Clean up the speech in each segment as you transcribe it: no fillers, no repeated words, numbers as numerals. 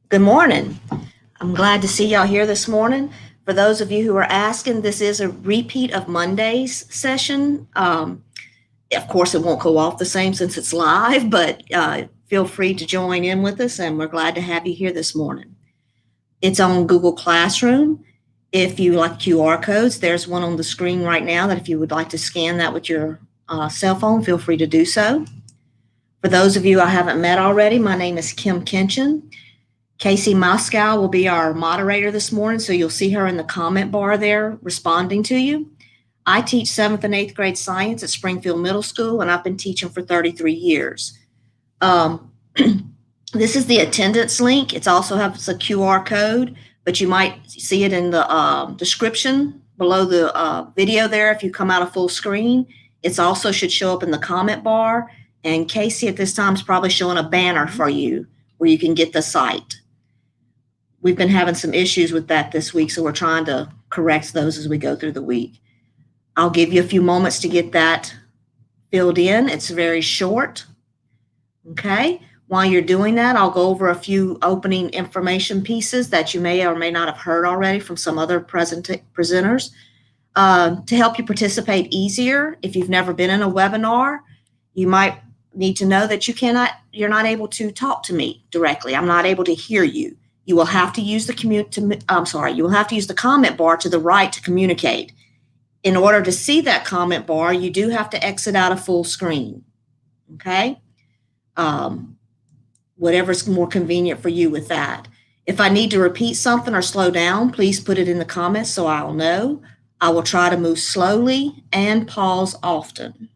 Good morning. I'm glad to see y'all here this morning. For those of you who are asking, this is a repeat of Monday's session. Of course, it won't go off the same since it's live, but feel free to join in with us, and we're glad to have you here this morning. It's on Google Classroom. If you like QR codes, there's one on the screen right now that if you would like to scan that with your cell phone, feel free to do so. For those of you I haven't met already, my name is Kim Kinchin. Casey Moscow will be our moderator this morning, so you'll see her in the comment bar there responding to you. I teach 7th and 8th grade science at Springfield Middle School, and I've been teaching for 33 years. This is the attendance link. It also has a QR code, but you might see it in the description below the video there if you come out of full screen. It also should show up in the comment bar, and Casey at this time is probably showing a banner for you where you can get the site. We've been having some issues with that this week, so we're trying to correct those as we go through the week. I'll give you a few moments to get that filled in. It's very short. Okay. While you're doing that, I'll go over a few opening information pieces that you may or may not have heard already from some other presenters. To help you participate easier, if you've never been in a webinar, you might need to know that you're not able to talk to me directly. I'm not able to hear you. You will have to use you will have to use the comment bar to the right to communicate. In order to see that comment bar, you do have to exit out of full screen. Okay? Whatever's more convenient for you with that. If I need to repeat something or slow down, please put it in the comments so I'll know. I will try to move slowly and pause often.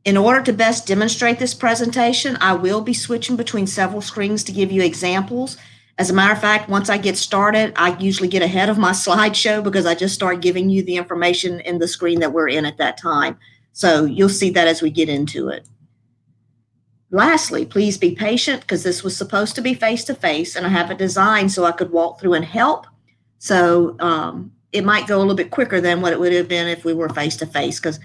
In order to best demonstrate this presentation, I will be switching between several screens to give you examples. As a matter of fact, once I get started, I usually get ahead of my slideshow because I just start giving you the information in the screen that we're in at that time. So you'll see that as we get into it. Lastly, please be patient because this was supposed to be face-to-face, and I have it designed so I could walk through and help. So it might go a little bit quicker than what it would have been if we were face-to-face, because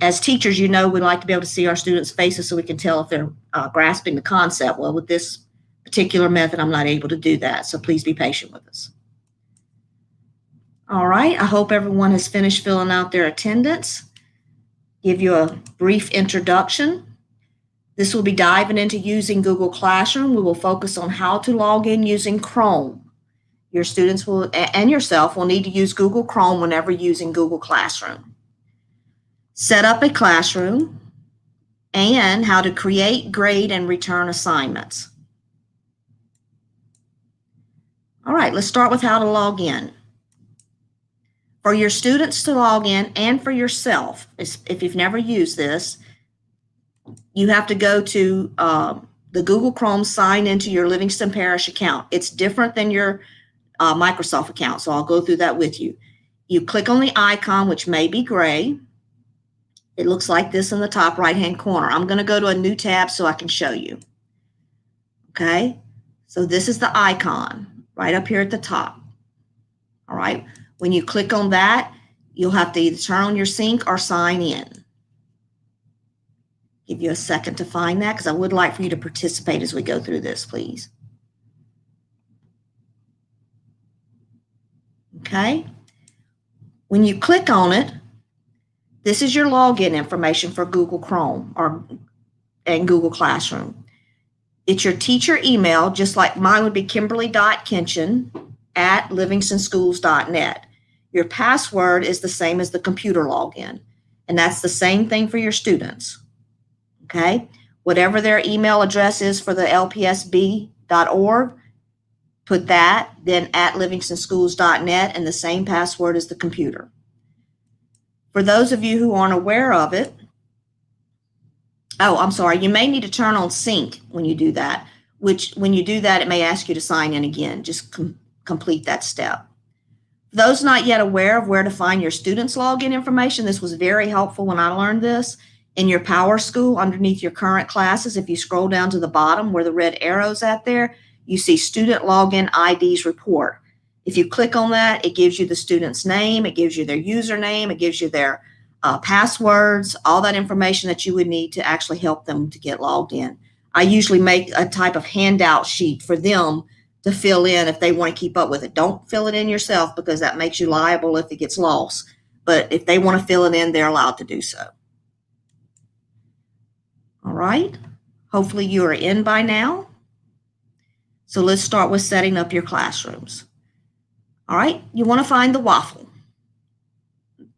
as teachers, we like to be able to see our students' faces so we can tell if they're grasping the concept. Well, with this particular method, I'm not able to do that, so please be patient with us. All right, I hope everyone has finished filling out their attendance. Give you a brief introduction. This will be diving into using Google Classroom. We will focus on how to log in using Chrome. Your students will, and yourself, will need to use Google Chrome whenever using Google Classroom. Set up a classroom, and how to create, grade, and return assignments. All right, let's start with how to log in. For your students to log in and for yourself, if you've never used this, you have to go to the Google Chrome, sign into your Livingston Parish account. It's different than your Microsoft account, so I'll go through that with you. You click on the icon, which may be gray. It looks like this in the top right-hand corner. I'm going to go to a new tab so I can show you. Okay, so this is the icon right up here at the top. All right, when you click on that, you'll have to either turn on your sync or sign in. Give you a second to find that because I would like for you to participate as we go through this, please. Okay, when you click on it, this is your login information for Google Chrome and Google Classroom. It's your teacher email, just like mine would be kimberly.kinchin@livingstonschools.net. Your password is the same as the computer login, and that's the same thing for your students. Okay, whatever their email address is for the lpsb.org, put that, then @livingstonschools.net, and the same password as the computer. For those of you who aren't aware of it, you may need to turn on sync when you do that, which when you do that, it may ask you to sign in again. Just complete that step. For those not yet aware of where to find your students' login information, this was very helpful when I learned this. In your PowerSchool, underneath your current classes, if you scroll down to the bottom where the red arrow's at there, you see Student Login IDs Report. If you click on that, it gives you the student's name, it gives you their username, it gives you their passwords, all that information that you would need to actually help them to get logged in. I usually make a type of handout sheet for them to fill in if they want to keep up with it. Don't fill it in yourself because that makes you liable if it gets lost. But if they want to fill it in, they're allowed to do so. All right. Hopefully you are in by now. So let's start with setting up your classrooms. All right. You want to find the waffle.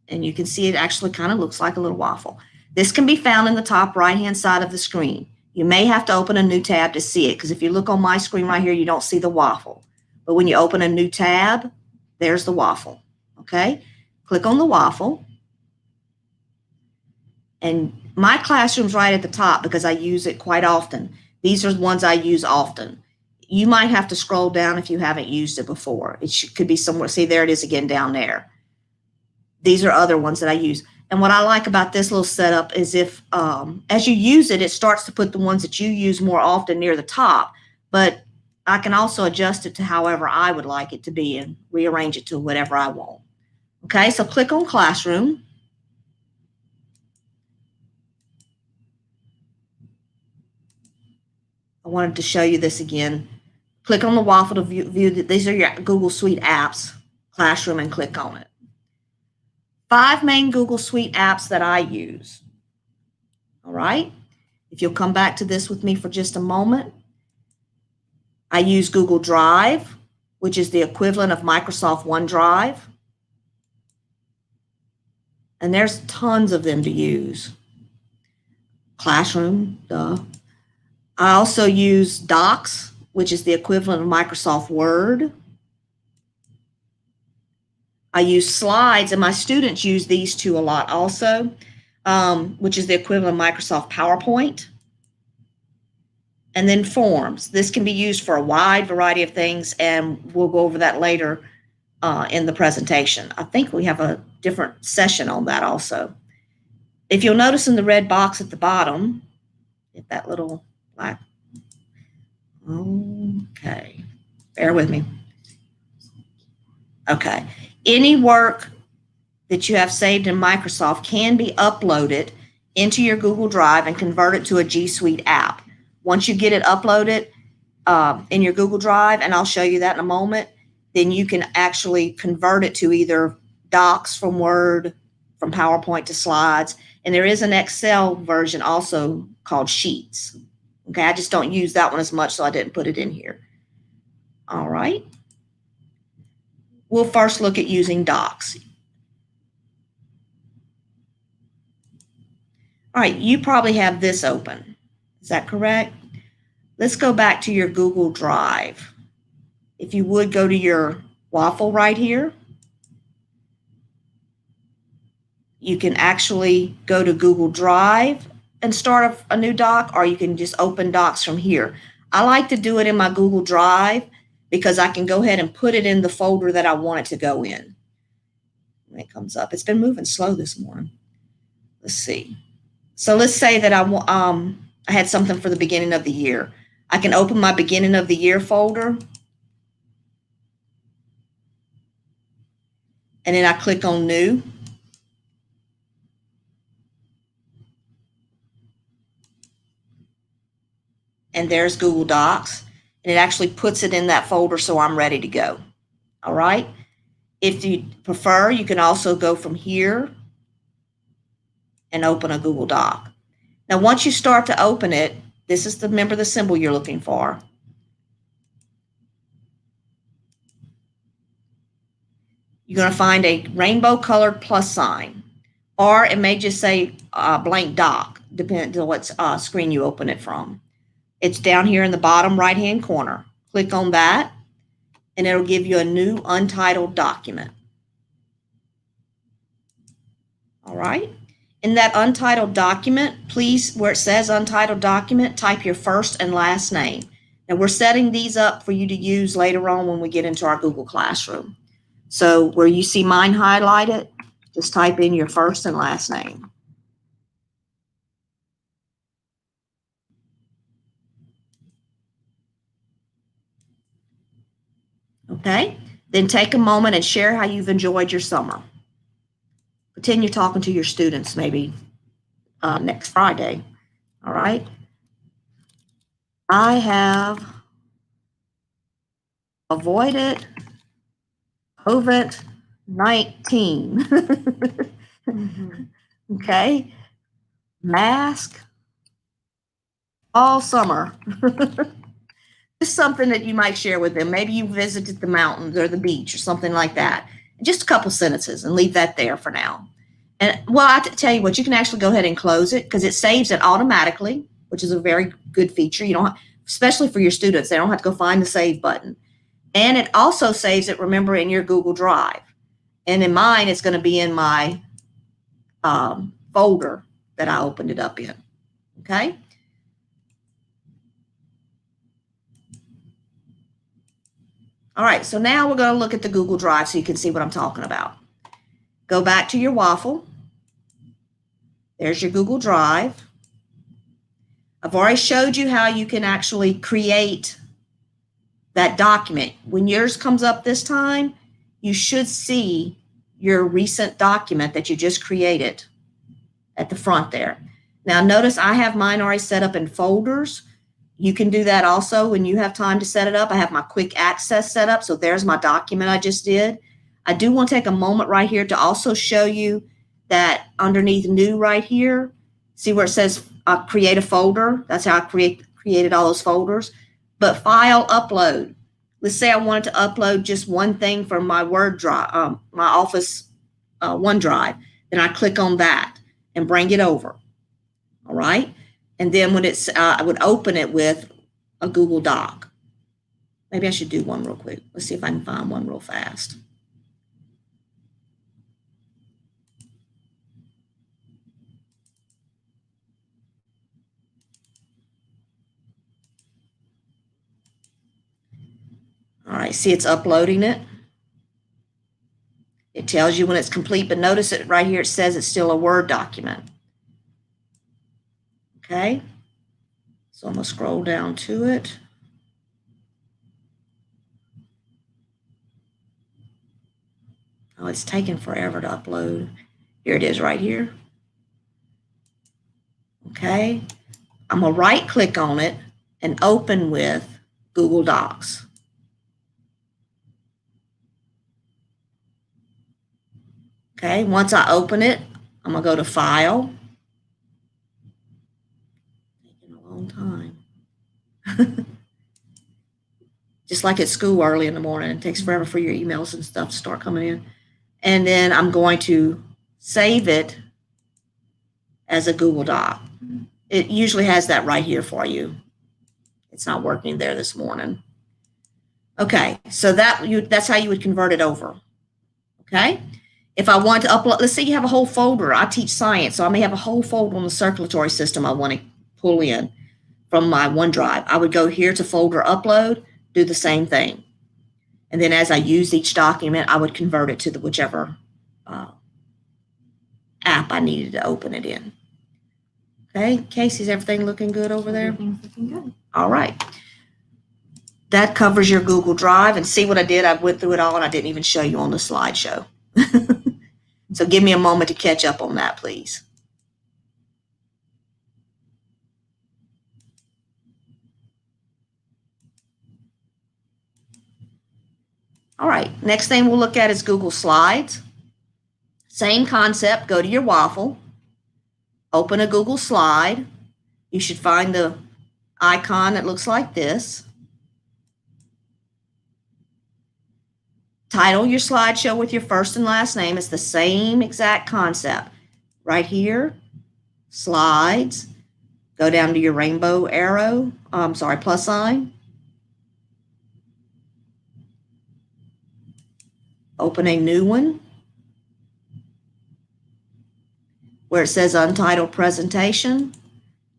And you can see it actually kind of looks like a little waffle. This can be found in the top right-hand side of the screen. You may have to open a new tab to see it because if you look on my screen right here, you don't see the waffle. But when you open a new tab, there's the waffle. Okay? Click on the waffle. And my classroom's right at the top because I use it quite often. These are the ones I use often. You might have to scroll down if you haven't used it before. It could be somewhere. See, there it is again down there. These are other ones that I use. And what I like about this little setup is if, as you use it, it starts to put the ones that you use more often near the top. But I can also adjust it to however I would like it to be and rearrange it to whatever I want. Okay, so click on Classroom. I wanted to show you this again. Click on the waffle to view these are your Google Suite apps, Classroom, and click on it. 5 main Google Suite apps that I use. All right. If you'll come back to this with me for just a moment. I use Google Drive, which is the equivalent of Microsoft OneDrive. And there's tons of them to use. Classroom, duh. I also use Docs, which is the equivalent of Microsoft Word. I use Slides, and my students use these two a lot also, which is the equivalent of Microsoft PowerPoint. And then Forms. This can be used for a wide variety of things, and we'll go over that later in the presentation. I think we have a different session on that also. If you'll notice in the red box at the bottom, get that little black. Okay, bear with me. Okay, any work that you have saved in Microsoft can be uploaded into your Google Drive and converted to a G Suite app. Once you get it uploaded in your Google Drive, and I'll show you that in a moment, then you can actually convert it to either Docs from Word, from PowerPoint to Slides, and there is an Excel version also called Sheets. Okay, I just don't use that one as much, so I didn't put it in here. All right. We'll first look at using Docs. All right, you probably have this open. Is that correct? Let's go back to your Google Drive. If you would go to your waffle right here, you can actually go to Google Drive and start a new doc, or you can just open Docs from here. I like to do it in my Google Drive because I can go ahead and put it in the folder that I want it to go in. When it comes up, it's been moving slow this morning. Let's see. So let's say that I had something for the beginning of the year. I can open my beginning of the year folder. And then I click on New. And there's Google Docs. And it actually puts it in that folder so I'm ready to go. All right. If you prefer, you can also go from here and open a Google Doc. Now, once you start to open it, this is remember the symbol you're looking for. You're going to find a rainbow colored plus sign, or it may just say blank doc, depending on what screen you open it from. It's down here in the bottom right-hand corner. Click on that, and it'll give you a new untitled document. All right. In that untitled document, please, where it says untitled document, type your first and last name. Now, we're setting these up for you to use later on when we get into our Google Classroom. So where you see mine highlighted, just type in your first and last name. Okay, then take a moment and share how you've enjoyed your summer. Pretend you're talking to your students maybe next Friday, all right? I have avoided COVID-19. Okay. Mask all summer. Just something that you might share with them. Maybe you visited the mountains or the beach or something like that. Just a couple sentences and leave that there for now. And well, tell you what, you can actually go ahead and close it because it saves it automatically, which is a very good feature. You don't, especially for your students, they don't have to go find the save button. And it also saves it, remember, in your Google Drive. And in mine, it's going to be in my folder that I opened it up in. Okay. All right, so now we're going to look at the Google Drive so you can see what I'm talking about. Go back to your waffle. There's your Google Drive. I've already showed you how you can actually create that document. When yours comes up this time, you should see your recent document that you just created at the front there. Now notice I have mine already set up in folders. You can do that also when you have time to set it up. I have my quick access set up. So there's my document I just did. I do want to take a moment right here to also show you that underneath new right here, see where it says create a folder? That's how I created all those folders. But file upload. Let's say I wanted to upload just one thing from my Word drive, my Office OneDrive. Then I click on that and bring it over. All right. And then when it's, I would open it with a Google Doc. Maybe I should do one real quick. Let's see if I can find one real fast. All right, see it's uploading it. It tells you when it's complete, but notice it right here, it says it's still a Word document. Okay, so I'm gonna scroll down to it. Oh, it's taking forever to upload. Here it is right here. Okay, I'm gonna right click on it and open with Google Docs. Okay, once I open it, I'm gonna go to File. Taking a long time. Just like at school early in the morning, it takes forever for your emails and stuff to start coming in. And then I'm going to save it as a Google Doc. It usually has that right here for you. It's not working there this morning. Okay, so that's how you would convert it over. Okay, if I want to upload, let's say you have a whole folder. I teach science, so I may have a whole folder on the circulatory system I want to pull in from my OneDrive. I would go here to folder upload, do the same thing. And then as I use each document, I would convert it to the whichever app I needed to open it in. Okay, Casey's everything looking good over there? Everything's looking good. All right. That covers your Google Drive. And see what I did? I went through it all and I didn't even show you on the slideshow. So give me a moment to catch up on that, please. All right, next thing we'll look at is Google Slides. Same concept, go to your waffle, open a Google Slide. You should find the icon that looks like this. Title your slideshow with your first and last name. It's the same exact concept. Right here, Slides, go down to your rainbow arrow, plus sign. Open a new one where it says Untitled Presentation.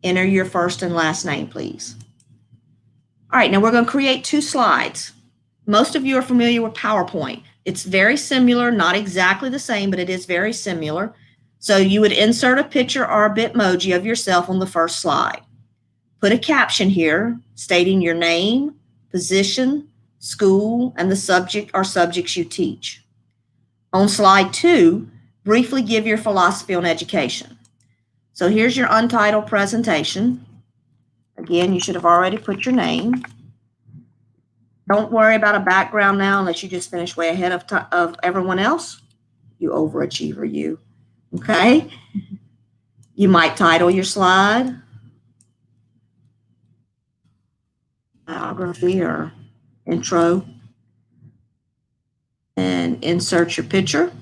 Enter your first and last name, please. All right, now we're going to create two slides. Most of you are familiar with PowerPoint. It's very similar, not exactly the same, but it is very similar. So you would insert a picture or a Bitmoji of yourself on the first slide. Put a caption here stating your name, position, school, and the subject or subjects you teach. On slide 2, briefly give your philosophy on education. So here's your untitled presentation. Again, you should have already put your name. Don't worry about a background now unless you just finish way ahead of everyone else. You overachiever, you. Okay? You might title your slide biography or intro and insert your picture.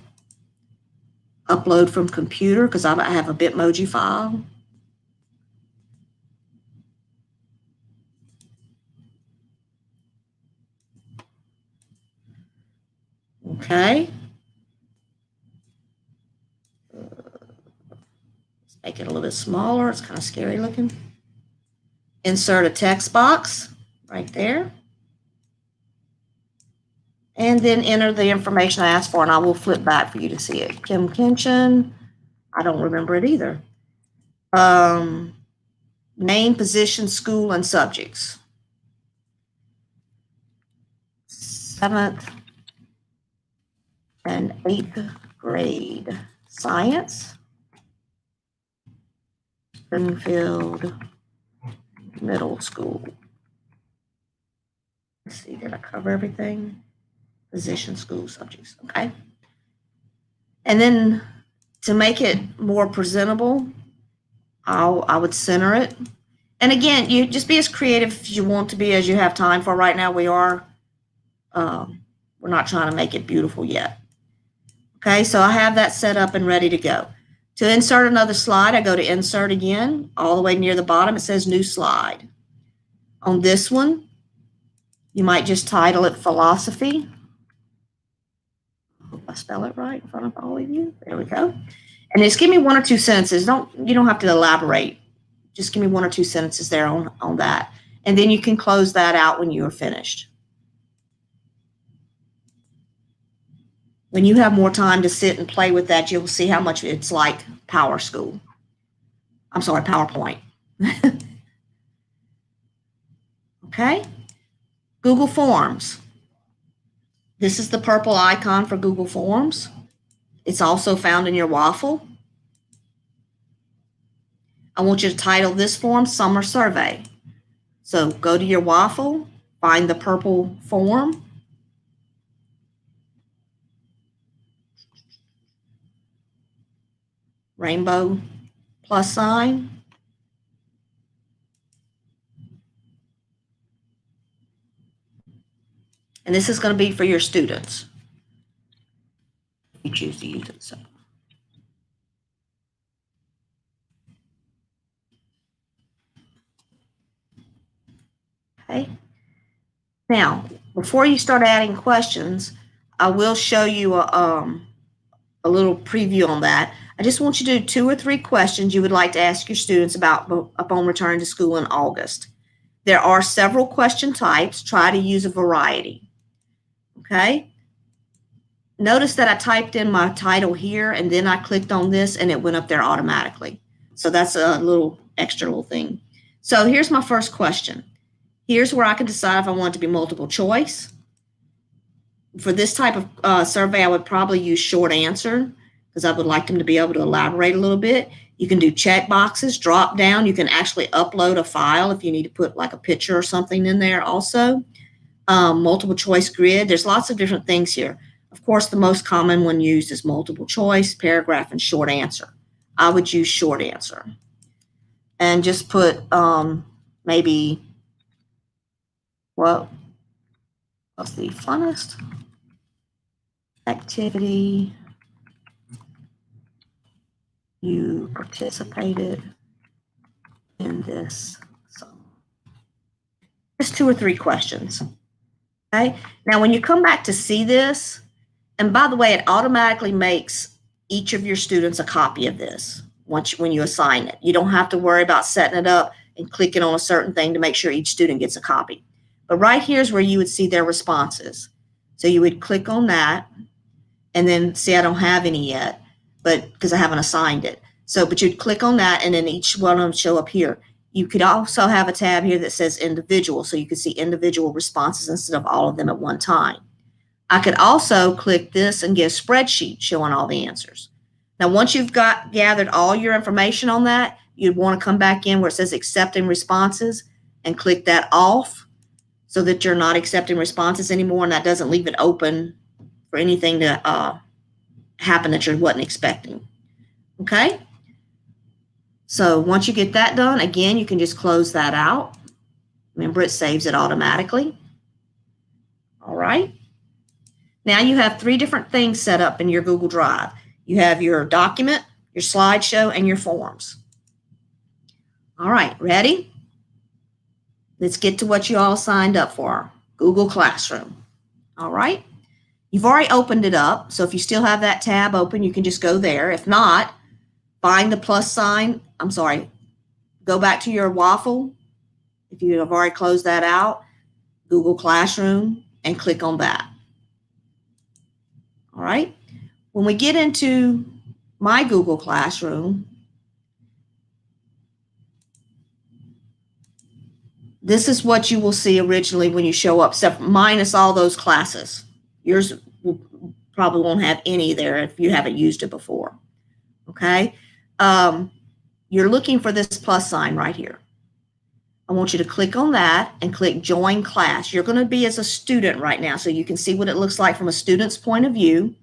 Upload from computer because I have a Bitmoji file. Okay. Let's make it a little bit smaller. It's kind of scary looking. Insert a text box right there. And then enter the information I asked for, and I will flip back for you to see it. Kim Kinchin, I don't remember it either. Name, position, school, and subjects. 7th and 8th grade science. Springfield Middle School. Let's see, did I cover everything? Position, school, subjects, okay. And then to make it more presentable, I would center it. And again, you just be as creative as you want to be as you have time for. Right now, we're not trying to make it beautiful yet. Okay, so I have that set up and ready to go. To insert another slide, I go to insert again, all the way near the bottom, it says new slide. On this one, you might just title it philosophy. I hope I spell it right in front of all of you. There we go. And just give me 1 or 2 sentences. You don't have to elaborate. Just give me 1 or 2 sentences there on that. And then you can close that out when you are finished. When you have more time to sit and play with that, you'll see how much it's like PowerSchool. I'm sorry, PowerPoint. Okay. Google Forms. This is the purple icon for Google Forms. It's also found in your waffle. I want you to title this form Summer Survey. So go to your waffle, find the purple form. Rainbow plus sign. And this is going to be for your students. You choose to use it. So. Okay. Now, before you start adding questions, I will show you a little preview on that. I just want you to do 2 or 3 questions you would like to ask your students about upon returning to school in August. There are several question types. Try to use a variety. Okay? Notice that I typed in my title here, and then I clicked on this, and it went up there automatically. So that's a little extra little thing. So here's my first question. Here's where I can decide if I want it to be multiple choice. For this type of survey, I would probably use short answer because I would like them to be able to elaborate a little bit. You can do check boxes, drop down. You can actually upload a file if you need to put like a picture or something in there also. Multiple choice grid. There's lots of different things here. Of course, the most common one used is multiple choice, paragraph, and short answer. I would use short answer. And just put maybe, what's the funnest activity you participated in this summer? Just 2 or 3 questions. Okay. Now, when you come back to see this, and by the way, it automatically makes each of your students a copy of this when you assign it. You don't have to worry about setting it up and clicking on a certain thing to make sure each student gets a copy. But right here is where you would see their responses. So you would click on that, and then see I don't have any yet, but because I haven't assigned it. So, but you'd click on that, and then each one of them show up here. You could also have a tab here that says individual, so you could see individual responses instead of all of them at one time. I could also click this and get a spreadsheet showing all the answers. Now, once you've gathered all your information on that, you'd want to come back in where it says accepting responses and click that off so that you're not accepting responses anymore, and that doesn't leave it open for anything to happen that you wasn't expecting. Okay? So once you get that done, again, you can just close that out. Remember, it saves it automatically. All right. Now you have 3 different things set up in your Google Drive. You have your document, your slideshow, and your forms. All right, ready? Let's get to what you all signed up for, Google Classroom. All right. You've already opened it up, so if you still have that tab open, you can just go there. If not, find the plus sign. Go back to your waffle. If you have already closed that out, Google Classroom, and click on that. All right. When we get into my Google Classroom, this is what you will see originally when you show up, except minus all those classes. Yours probably won't have any there if you haven't used it before. Okay. You're looking for this plus sign right here. I want you to click on that and click Join Class. You're going to be as a student right now, so you can see what it looks like from a student's point of view.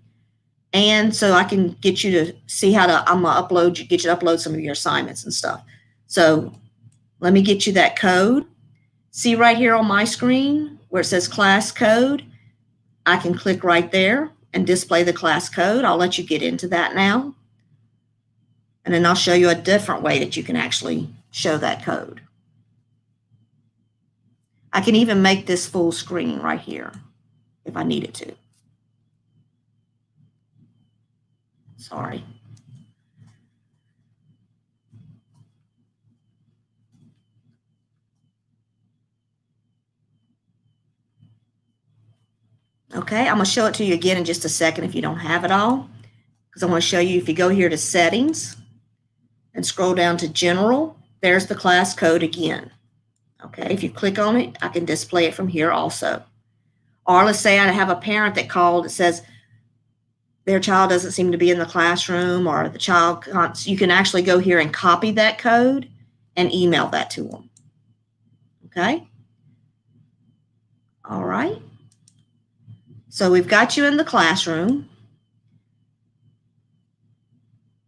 And so I can get you to see how to, I'm going to get you to upload some of your assignments and stuff. So let me get you that code. See right here on my screen where it says class code. I can click right there and display the class code. I'll let you get into that now. And then I'll show you a different way that you can actually show that code. I can even make this full screen right here if I needed to. Sorry. Okay, I'm going to show it to you again in just a second if you don't have it all, because I want to show you if you go here to Settings and scroll down to General, there's the class code again. Okay, if you click on it, I can display it from here also. Or let's say I have a parent that called that says their child doesn't seem to be in the classroom, or the child can't, you can actually go here and copy that code and email that to them. Okay? All right. So we've got you in the classroom.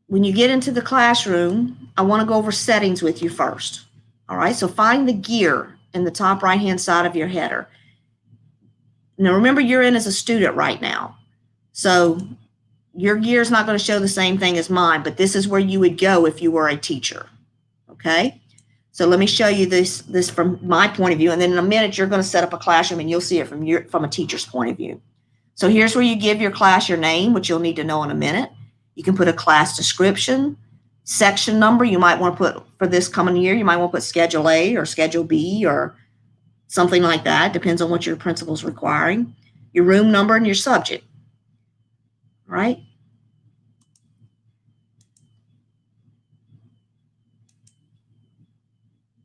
When you get into the classroom, I want to go over settings with you first. All right, so find the gear in the top right-hand side of your header. Now remember, you're in as a student right now. So your gear is not going to show the same thing as mine, but this is where you would go if you were a teacher. Okay, so let me show you this from my point of view, and then in a minute you're going to set up a classroom and you'll see it from a teacher's point of view. So here's where you give your class your name, which you'll need to know in a minute. You can put a class description, section number. You might want to put, for this coming year, you might want to put Schedule A or Schedule B or something like that. Depends on what your principal's requiring. Your room number and your subject. All right.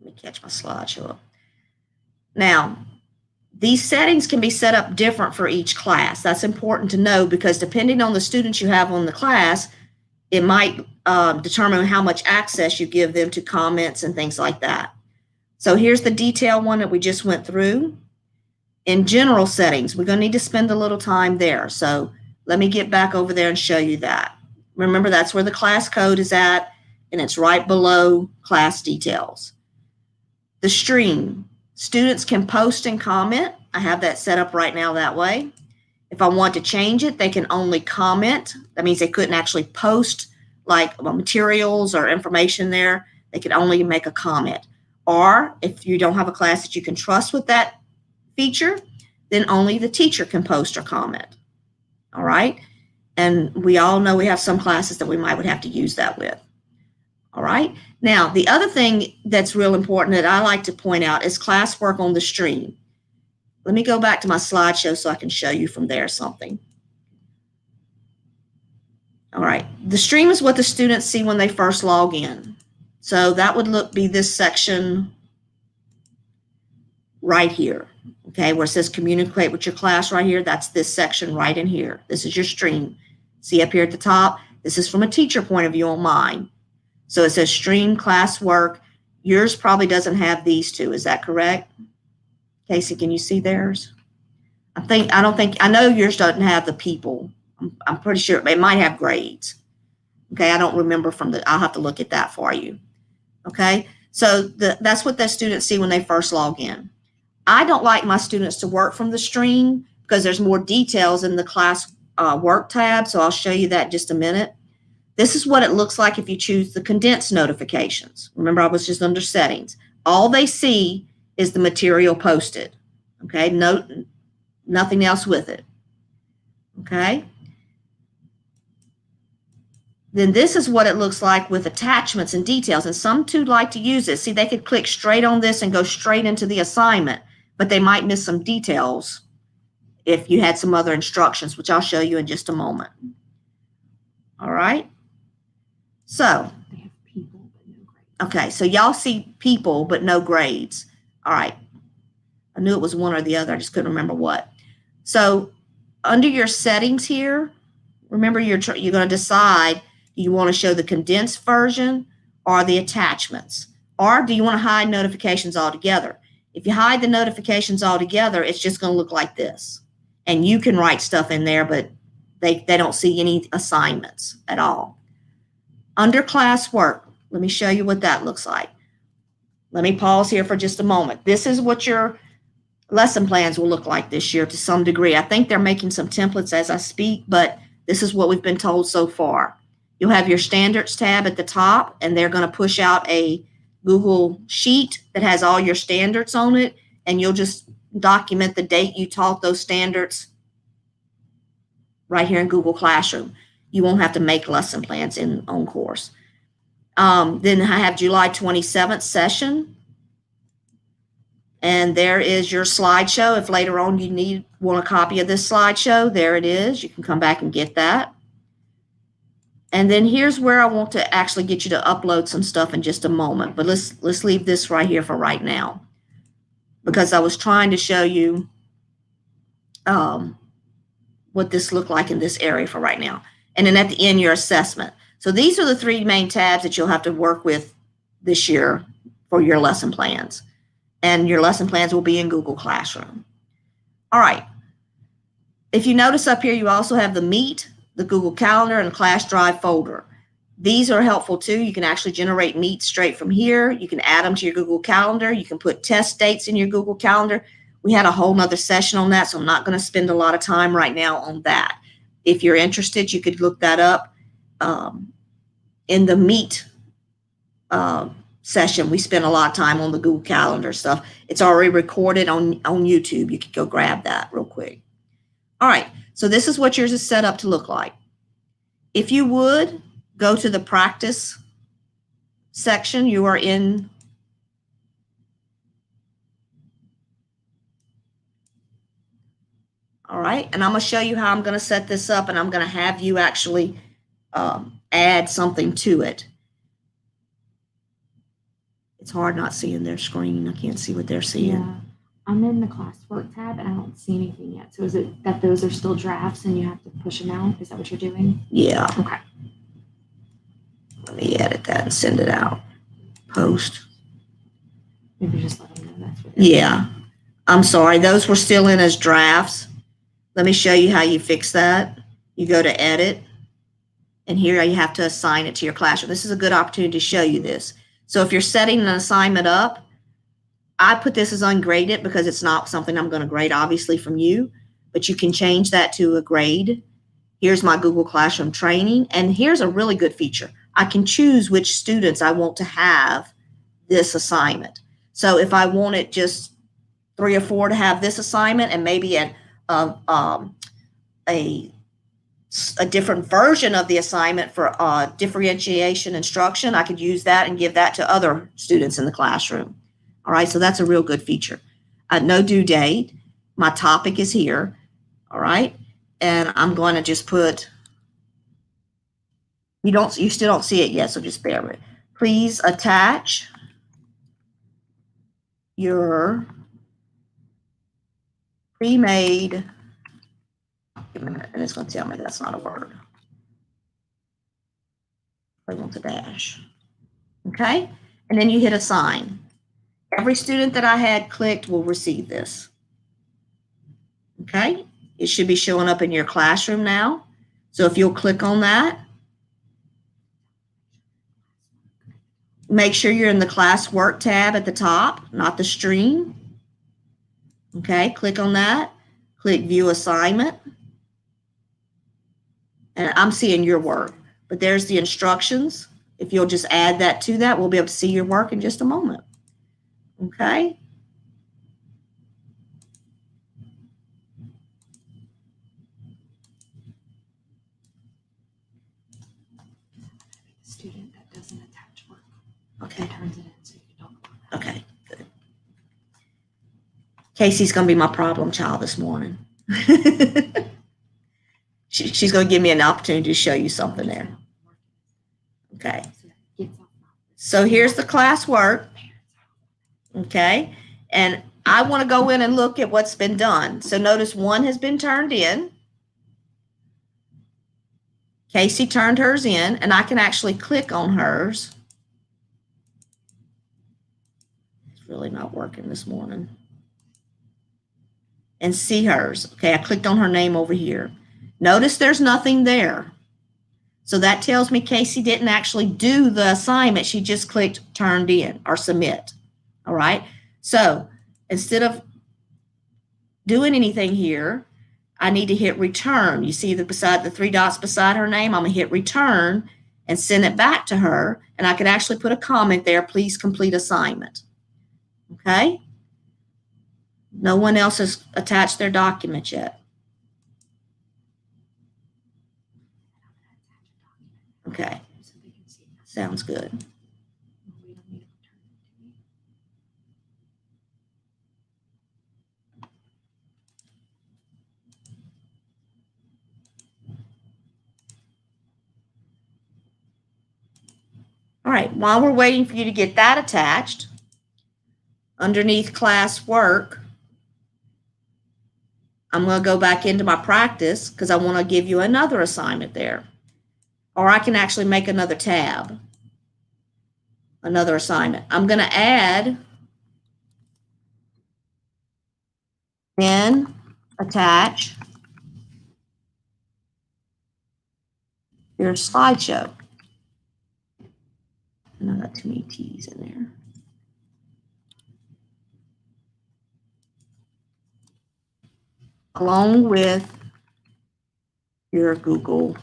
Let me catch my slideshow up. Now, these settings can be set up different for each class. That's important to know, because depending on the students you have on the class, it might determine how much access you give them to comments and things like that. So here's the detail one that we just went through. In general settings, we're going to need to spend a little time there. So let me get back over there and show you that. Remember, that's where the class code is at, and it's right below class details. The stream. Students can post and comment. I have that set up right now that way. If I want to change it, they can only comment. That means they couldn't actually post like materials or information there. They could only make a comment. Or if you don't have a class that you can trust with that feature, then only the teacher can post or comment. All right. And we all know we have some classes that we would have to use that with. All right. Now, the other thing that's real important that I like to point out is classwork on the stream. Let me go back to my slideshow so I can show you from there something. All right. The stream is what the students see when they first log in. So that would be this section right here. Okay, where it says communicate with your class right here. That's this section right in here. This is your stream. See up here at the top? This is from a teacher point of view on mine. So it says stream classwork. Yours probably doesn't have these two. Is that correct? Casey, can you see theirs? I know yours doesn't have the people. I'm pretty sure it might have grades. Okay, I don't remember I'll have to look at that for you. Okay, so that's what the students see when they first log in. I don't like my students to work from the stream because there's more details in the class work tab, so I'll show you that in just a minute. This is what it looks like if you choose the condensed notifications. Remember, I was just under settings. All they see is the material posted. Okay, nothing else with it. Okay. Then this is what it looks like with attachments and details. And some too like to use this. See, they could click straight on this and go straight into the assignment, but they might miss some details if you had some other instructions, which I'll show you in just a moment. All right. So, okay, so y'all see people, but no grades. All right. I knew it was one or the other. I just couldn't remember what. So under your settings here, remember you're going to decide, do you want to show the condensed version or the attachments? Or do you want to hide notifications altogether? If you hide the notifications altogether, it's just going to look like this. And you can write stuff in there, but they don't see any assignments at all. Under classwork, let me show you what that looks like. Let me pause here for just a moment. This is what your lesson plans will look like this year to some degree. I think they're making some templates as I speak, but this is what we've been told so far. You'll have your standards tab at the top, and they're going to push out a Google sheet that has all your standards on it, and you'll just document the date you taught those standards right here in Google Classroom. You won't have to make lesson plans in OnCourse. Then I have July 27th session. And there is your slideshow. If later on you want a copy of this slideshow, there it is. You can come back and get that. And then here's where I want to actually get you to upload some stuff in just a moment. But let's leave this right here for right now, because I was trying to show you what this looked like in this area for right now. And then at the end, your assessment. So these are the three main tabs that you'll have to work with this year for your lesson plans. And your lesson plans will be in Google Classroom. All right. If you notice up here, you also have the Meet, the Google Calendar, and the Class Drive folder. These are helpful too. You can actually generate Meet straight from here. You can add them to your Google Calendar. You can put test dates in your Google Calendar. We had a whole nother session on that, so I'm not going to spend a lot of time right now on that. If you're interested, you could look that up. In the Meet session, we spent a lot of time on the Google Calendar stuff. It's already recorded on YouTube. You could go grab that real quick. All right, so this is what yours is set up to look like. If you would, go to the practice section. You are in all right, and I'm going to show you how I'm going to set this up, and I'm going to have you actually add something to it. It's hard not seeing their screen. I can't see what they're seeing. Yeah. I'm in the classwork tab and I don't see anything yet. So is it that those are still drafts and you have to push them out? Is that what you're doing? Yeah. Okay. Let me edit that and send it out. Post. Maybe just let them know that's what. Yeah. I'm sorry. Those were still in as drafts. Let me show you how you fix that. You go to edit, and here you have to assign it to your classroom. This is a good opportunity to show you this. So if you're setting an assignment up, I put this as ungraded because it's not something I'm going to grade, obviously, from you, but you can change that to a grade. Here's my Google Classroom training, and here's a really good feature. I can choose which students I want to have this assignment. So if I wanted just 3 or 4 to have this assignment and maybe a different version of the assignment for differentiation instruction, I could use that and give that to other students in the classroom. All right, so that's a real good feature. No due date. My topic is here. All right, and I'm going to just put. You still don't see it yet, so just bear with it. Please attach your pre-made. Give me a minute, and it's going to tell me that's not a word. I want the dash. Okay? And then you hit assign. Every student that I had clicked will receive this. Okay? It should be showing up in your classroom now. So if you'll click on that, make sure you're in the classwork tab at the top, not the stream. Okay, click on that. Click view assignment. And I'm seeing your work, but there's the instructions. If you'll just add that to that, we'll be able to see your work in just a moment. Okay. Student that doesn't attach work. Okay. Turns it in so you can talk about that. Okay, good. Casey's going to be my problem child this morning. She's going to give me an opportunity to show you something there. Okay. So here's the classwork. Okay. And I want to go in and look at what's been done. So notice one has been turned in. Casey turned hers in, and I can actually click on hers. It's really not working this morning. And see hers. Okay, I clicked on her name over here. Notice there's nothing there. So that tells me Casey didn't actually do the assignment. She just clicked turned in or submit. All right. So instead of doing anything here, I need to hit return. You see beside the 3 dots beside her name, I'm going to hit return and send it back to her. And I can actually put a comment there, please complete assignment. Okay. No one else has attached their document yet. Okay. Sounds good. All right, while we're waiting for you to get that attached, underneath class work, I'm going to go back into my practice because I want to give you another assignment there. Or I can actually make another tab, another assignment. I'm going to add then attach your slideshow. And I got too many T's in there. Along with your Google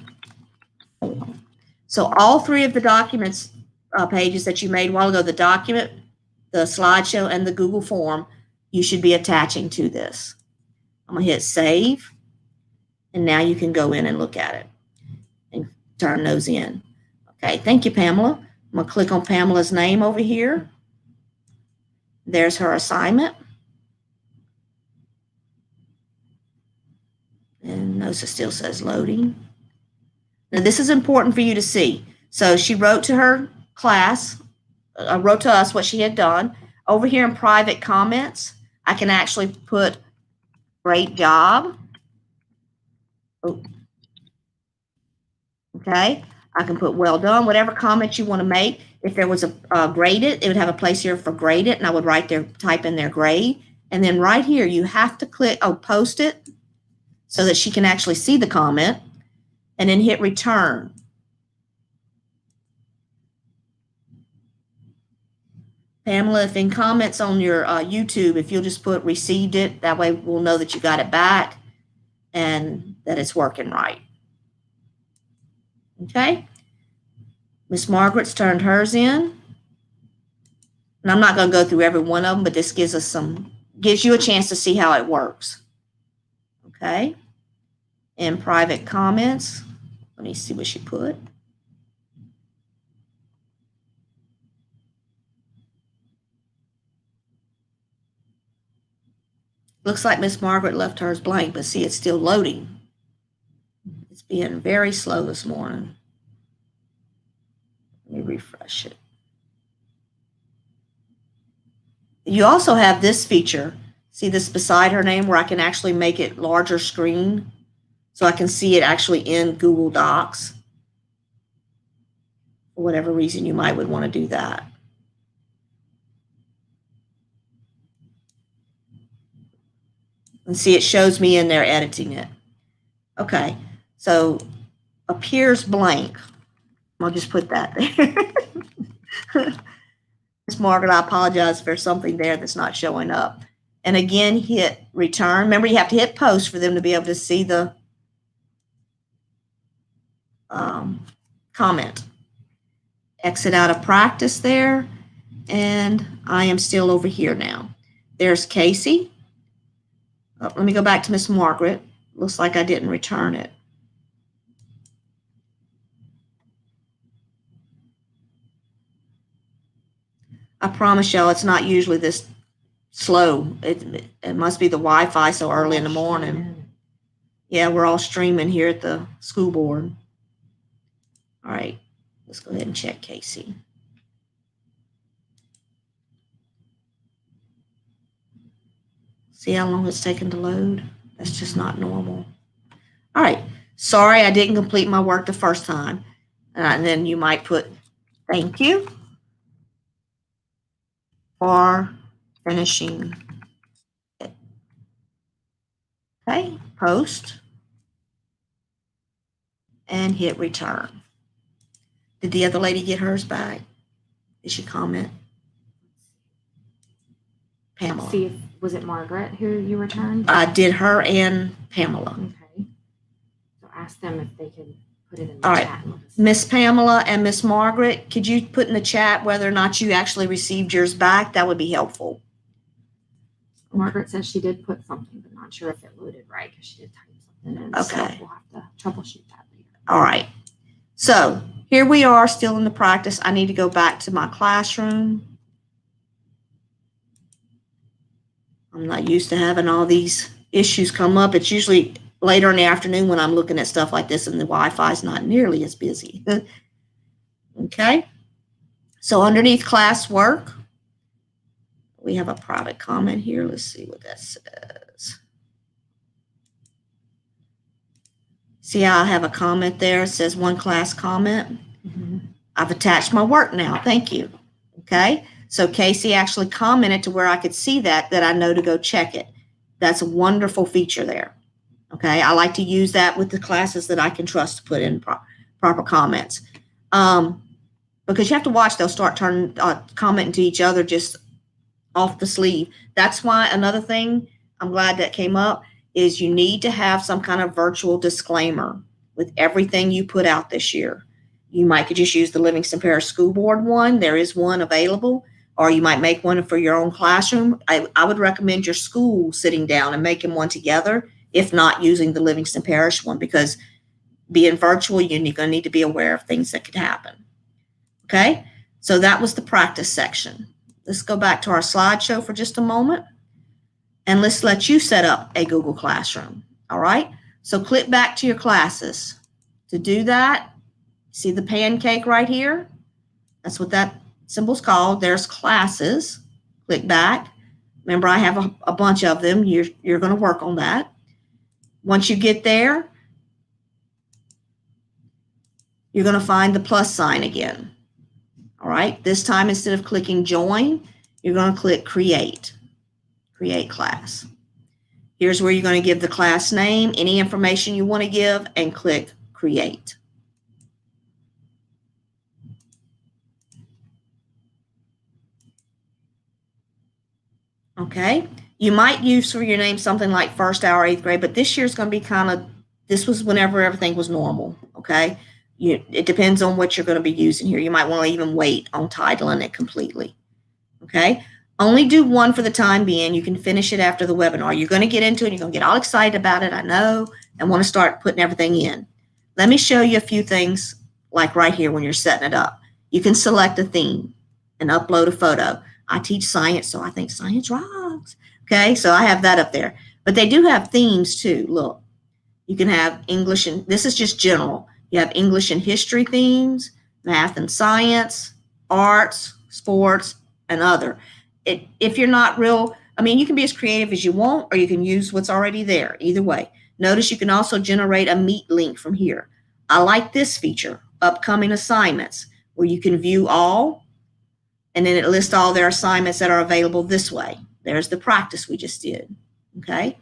form. So all 3 of the documents pages that you made a while ago, the document, the slideshow, and the Google form, you should be attaching to this. I'm going to hit save, and now you can go in and look at it and turn those in. Okay, thank you, Pamela. I'm going to click on Pamela's name over here. There's her assignment. And notice it still says loading. Now, this is important for you to see. So she wrote to her class, wrote to us what she had done. Over here in private comments, I can actually put great job. Oh. Okay. I can put well done, whatever comment you want to make. If there was a graded, it would have a place here for graded, and I would type in their grade. And then right here, you have to click, post it so that she can actually see the comment, and then hit return. Pamela, if in comments on your YouTube, if you'll just put received it, that way we'll know that you got it back and that it's working right. Okay. Miss Margaret's turned hers in. And I'm not going to go through every one of them, but this gives you a chance to see how it works. Okay. In private comments, let me see what she put. Looks like Miss Margaret left hers blank, but see, it's still loading. It's being very slow this morning. Let me refresh it. You also have this feature. See this beside her name where I can actually make it larger screen so I can see it actually in Google Docs for whatever reason you might would want to do that. And see, it shows me in there editing it. Okay, so appears blank. I'll just put that there. Miss Margaret, I apologize for something there that's not showing up. And again, hit return. Remember, you have to hit post for them to be able to see the comment. Exit out of practice there. And I am still over here now. There's Casey. Oh, let me go back to Miss Margaret. Looks like I didn't return it. I promise y'all, it's not usually this slow. It must be the Wi-Fi so early in the morning. Yeah, we're all streaming here at the school board. All right, let's go ahead and check Casey. See how long it's taken to load? That's just not normal. All right, sorry I didn't complete my work the first time. And then you might put, thank you for finishing it. Okay, post and hit return. Did the other lady get hers back? Did she comment? Pamela. See, was it Margaret who you returned? I did her and Pamela. Okay. So ask them if they can put it in the All chat. right, Miss Pamela and Miss Margaret, could you put in the chat whether or not you actually received yours back? That would be helpful. Margaret says she did put something, but not sure if it loaded right because she did type something in. Okay. So we'll have to troubleshoot that later. All right. So here we are still in the practice. I need to go back to my classroom. I'm not used to having all these issues come up. It's usually later in the afternoon when I'm looking at stuff like this and the Wi-Fi is not nearly as busy. Okay. So underneath classwork, we have a private comment here. Let's see what that says. See how I have a comment there? It says one class comment. Mm-hmm. I've attached my work now. Thank you. Okay. So Casey actually commented to where I could see that I know to go check it. That's a wonderful feature there. Okay. I like to use that with the classes that I can trust to put in proper comments. Because you have to watch, they'll start turning, commenting to each other just off the sleeve. That's why another thing I'm glad that came up is you need to have some kind of virtual disclaimer with everything you put out this year. You might could just use the Livingston Parish School Board one. There is one available, or you might make one for your own classroom. I would recommend your school sitting down and making one together, if not using the Livingston Parish one, because being virtual, you're going to need to be aware of things that could happen. Okay, so that was the practice section. Let's go back to our slideshow for just a moment, and let's let you set up a Google Classroom. All right, so click back to your classes. To do that, see the pancake right here? That's what that symbol's called. There's classes. Click back. Remember, I have a bunch of them. You're going to work on that. Once you get there, you're going to find the plus sign again. All right, this time instead of clicking join, you're going to click create class. Here's where you're going to give the class name, any information you want to give, and click create. Okay, you might use for your name something like first hour, 8th grade, but this year's going to be kind of, this was whenever everything was normal. Okay, it depends on what you're going to be using here. You might want to even wait on titling it completely. Okay, only do one for the time being. You can finish it after the webinar. You're going to get into it. You're going to get all excited about it, I know, and want to start putting everything in. Let me show you a few things like right here when you're setting it up. You can select a theme and upload a photo. I teach science, so I think science rocks. Okay, so I have that up there. But they do have themes too. Look, you can have English, and this is just general. You have English and history themes, math and science, arts, sports, and other. If you're not real, I mean, you can be as creative as you want, or you can use what's already there. Either way. Notice you can also generate a Meet link from here. I like this feature, upcoming assignments. or you can view all, and then it lists all their assignments that are available this way. There's the practice we just did, okay?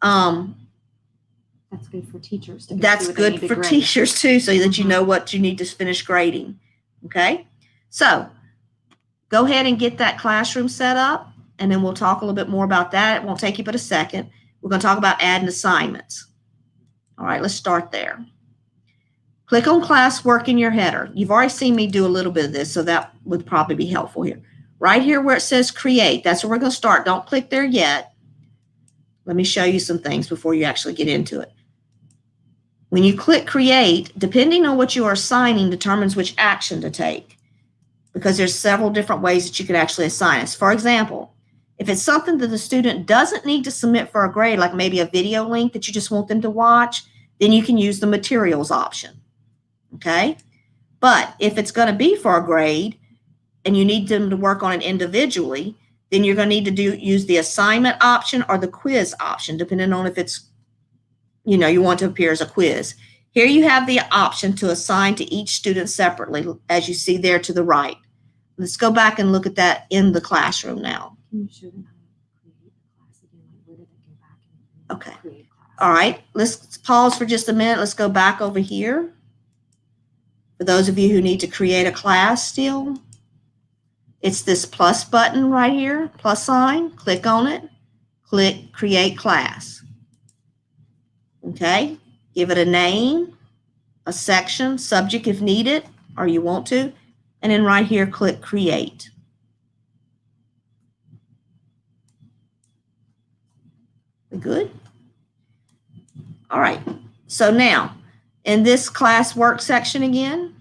That's good for teachers. To That's good for teachers too, so that you know what you need to finish grading, okay? So go ahead and get that classroom set up, and then we'll talk a little bit more about that. It won't take you but a second. We're going to talk about adding assignments. All right, let's start there. Click on classwork in your header. You've already seen me do a little bit of this, so that would probably be helpful here. Right here where it says create, that's where we're going to start. Don't click there yet. Let me show you some things before you actually get into it. When you click create, depending on what you are assigning determines which action to take, because there's several different ways that you could actually assign it. For example, if it's something that the student doesn't need to submit for a grade, like maybe a video link that you just want them to watch, then you can use the materials option, okay? But if it's going to be for a grade and you need them to work on it individually, then you're going to need to use the assignment option or the quiz option, depending on if it's, you know, you want to appear as a quiz. Here you have the option to assign to each student separately, as you see there to the right. Let's go back and look at that in the classroom now. Can you show them how to create the class again? Like, where did they go back and Okay. create class? All right, let's pause for just a minute. Let's go back over here. For those of you who need to create a class still, it's this plus button right here, plus sign. Click on it. Click create class. Okay, give it a name, a section, subject if needed, or you want to, and then right here, click create. Good. All right, so now in this class work section again,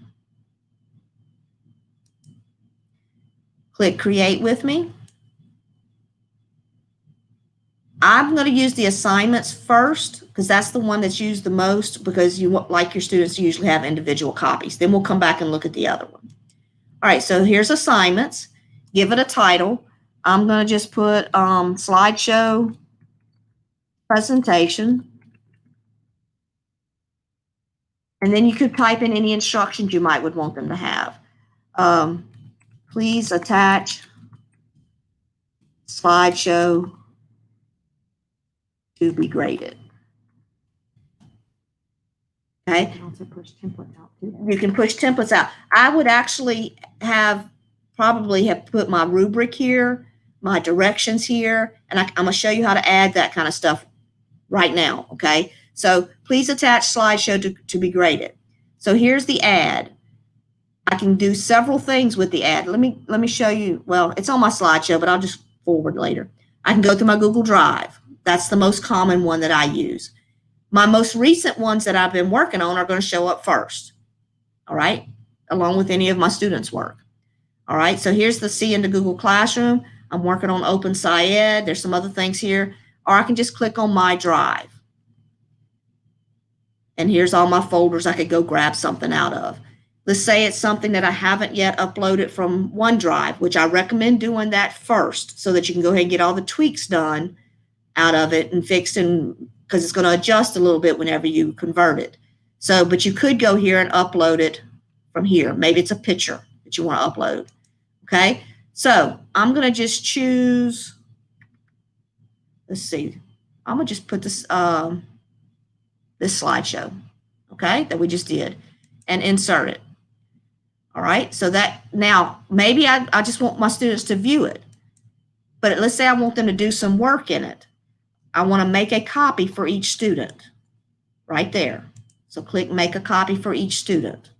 click create with me. I'm going to use the assignments first because that's the one that's used the most, because you like your students to usually have individual copies. Then we'll come back and look at the other one. All right, so here's assignments. Give it a title. I'm going to just put slideshow presentation. And then you could type in any instructions you would want them to have. Please attach slideshow to be graded. Okay. You can also push templates out too. You can push templates out. I would actually probably have put my rubric here, my directions here, and I'm going to show you how to add that kind of stuff right now. Okay. So please attach slideshow to be graded. So here's the ad. I can do several things with the ad. Let me show you. Well, it's on my slideshow, but I'll just forward later. I can go through my Google Drive. That's the most common one that I use. My most recent ones that I've been working on are going to show up first. All right, along with any of my students' work. All right, so here's the See into Google Classroom. I'm working on OpenSciEd. There's some other things here. Or I can just click on My Drive. And here's all my folders I could go grab something out of. Let's say it's something that I haven't yet uploaded from OneDrive, which I recommend doing that first so that you can go ahead and get all the tweaks done out of it and fixed, and because it's going to adjust a little bit whenever you convert it. So, but you could go here and upload it from here. Maybe it's a picture that you want to upload. Okay, so I'm going to just choose, let's see, I'm going to just put this, this slideshow, okay, that we just did, and insert it. All right, so that now maybe I just want my students to view it, but let's say I want them to do some work in it. I want to make a copy for each student right there. So click make a copy for each student.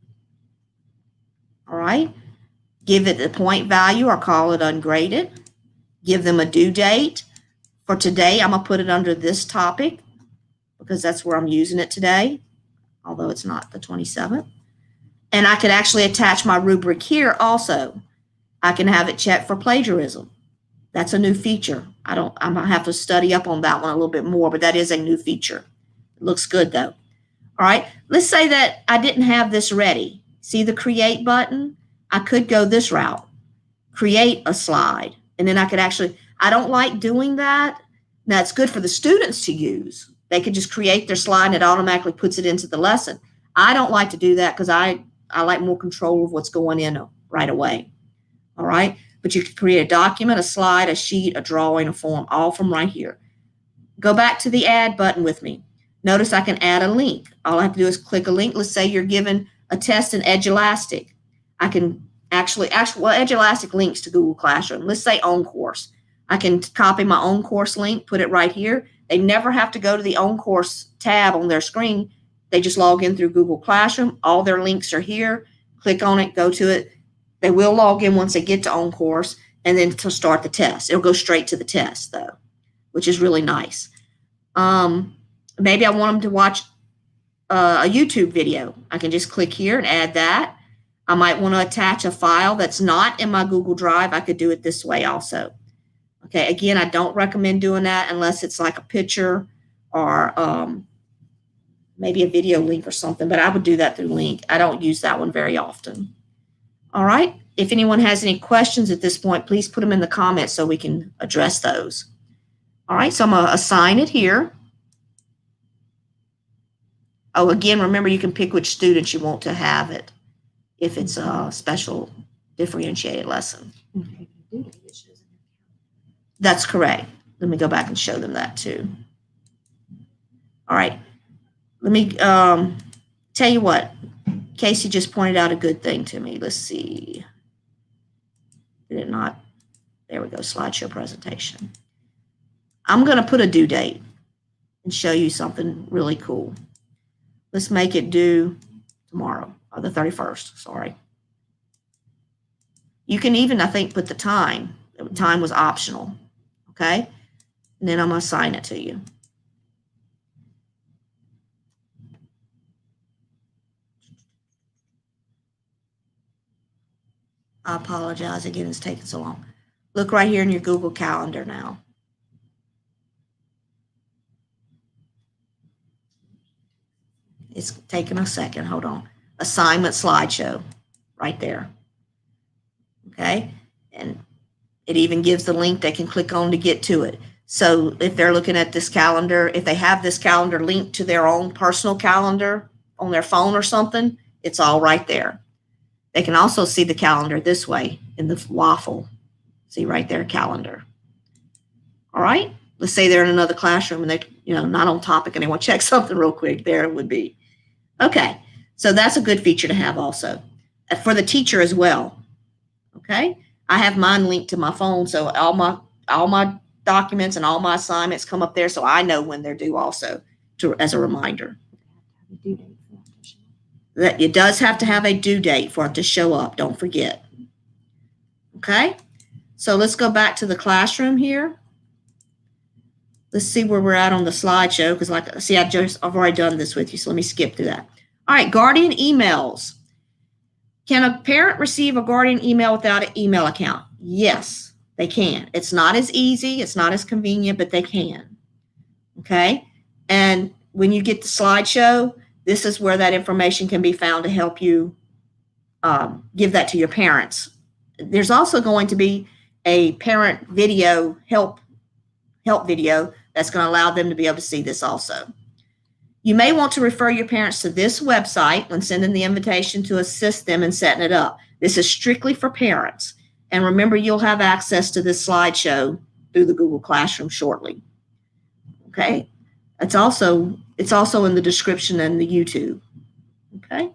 All right, give it the point value or call it ungraded. Give them a due date. For today, I'm going to put it under this topic because that's where I'm using it today, although it's not the 27th. And I could actually attach my rubric here also. I can have it checked for plagiarism. That's a new feature. I'm going to have to study up on that one a little bit more, but that is a new feature. It looks good though. All right, let's say that I didn't have this ready. See the create button? I could go this route, create a slide, and then I could actually, I don't like doing that. Now it's good for the students to use. They could just create their slide and it automatically puts it into the lesson. I don't like to do that because I I like more control of what's going in right away. All right. But you can create a document, a slide, a sheet, a drawing, a form, all from right here. Go back to the add button with me. Notice I can add a link. All I have to do is click a link. Let's say you're given a test in Edulastic. I can actually, Edulastic links to Google Classroom. Let's say OnCourse. I can copy my OnCourse link, put it right here. They never have to go to the OnCourse tab on their screen. They just log in through Google Classroom. All their links are here. Click on it, go to it. They will log in once they get to OnCourse, and then to start the test. It'll go straight to the test, though, which is really nice. Maybe I want them to watch a YouTube video. I can just click here and add that. I might want to attach a file that's not in my Google Drive. I could do it this way also. Okay, again, I don't recommend doing that unless it's like a picture or maybe a video link or something, but I would do that through link. I don't use that one very often. All right, if anyone has any questions at this point, please put them in the comments so we can address those. All right, so I'm going to assign it here. Oh, again, remember you can pick which students you want to have it if it's a special differentiated lesson. That's correct. Let me go back and show them that too. All right. Let me tell you what. Casey just pointed out a good thing to me. Let's see. Did it not? There we go. Slideshow presentation. I'm going to put a due date and show you something really cool. Let's make it due tomorrow, or the 31st, sorry. You can even, I think, put the time. The time was optional, okay? And then I'm going to assign it to you. I apologize again, it's taking so long. Look right here in your Google Calendar now. It's taking a second, hold on. Assignment slideshow, right there. Okay, and it even gives the link they can click on to get to it. So if they're looking at this calendar, if they have this calendar linked to their own personal calendar on their phone or something, it's all right there. They can also see the calendar this way in the waffle. See right there, calendar. All right, let's say they're in another classroom and they, not on topic and they want to check something real quick. There it would be. Okay, so that's a good feature to have also for the teacher as well. Okay, I have mine linked to my phone, so all my documents and all my assignments come up there, so I know when they're due also, as a reminder. That it does have to have a due date for it to show up. Don't forget. Okay, so let's go back to the classroom here. Let's see where we're at on the slideshow, because see, I've already done this with you, so let me skip through that. All right, guardian emails. Can a parent receive a guardian email without an email account? Yes, they can. It's not as easy, it's not as convenient, but they can. Okay, and when you get the slideshow, this is where that information can be found to help you give that to your parents. There's also going to be a parent video help video that's going to allow them to be able to see this also. You may want to refer your parents to this website when sending the invitation to assist them in setting it up. This is strictly for parents. And remember, you'll have access to this slideshow through the Google Classroom shortly. Okay, it's also in the description and the YouTube. Okay.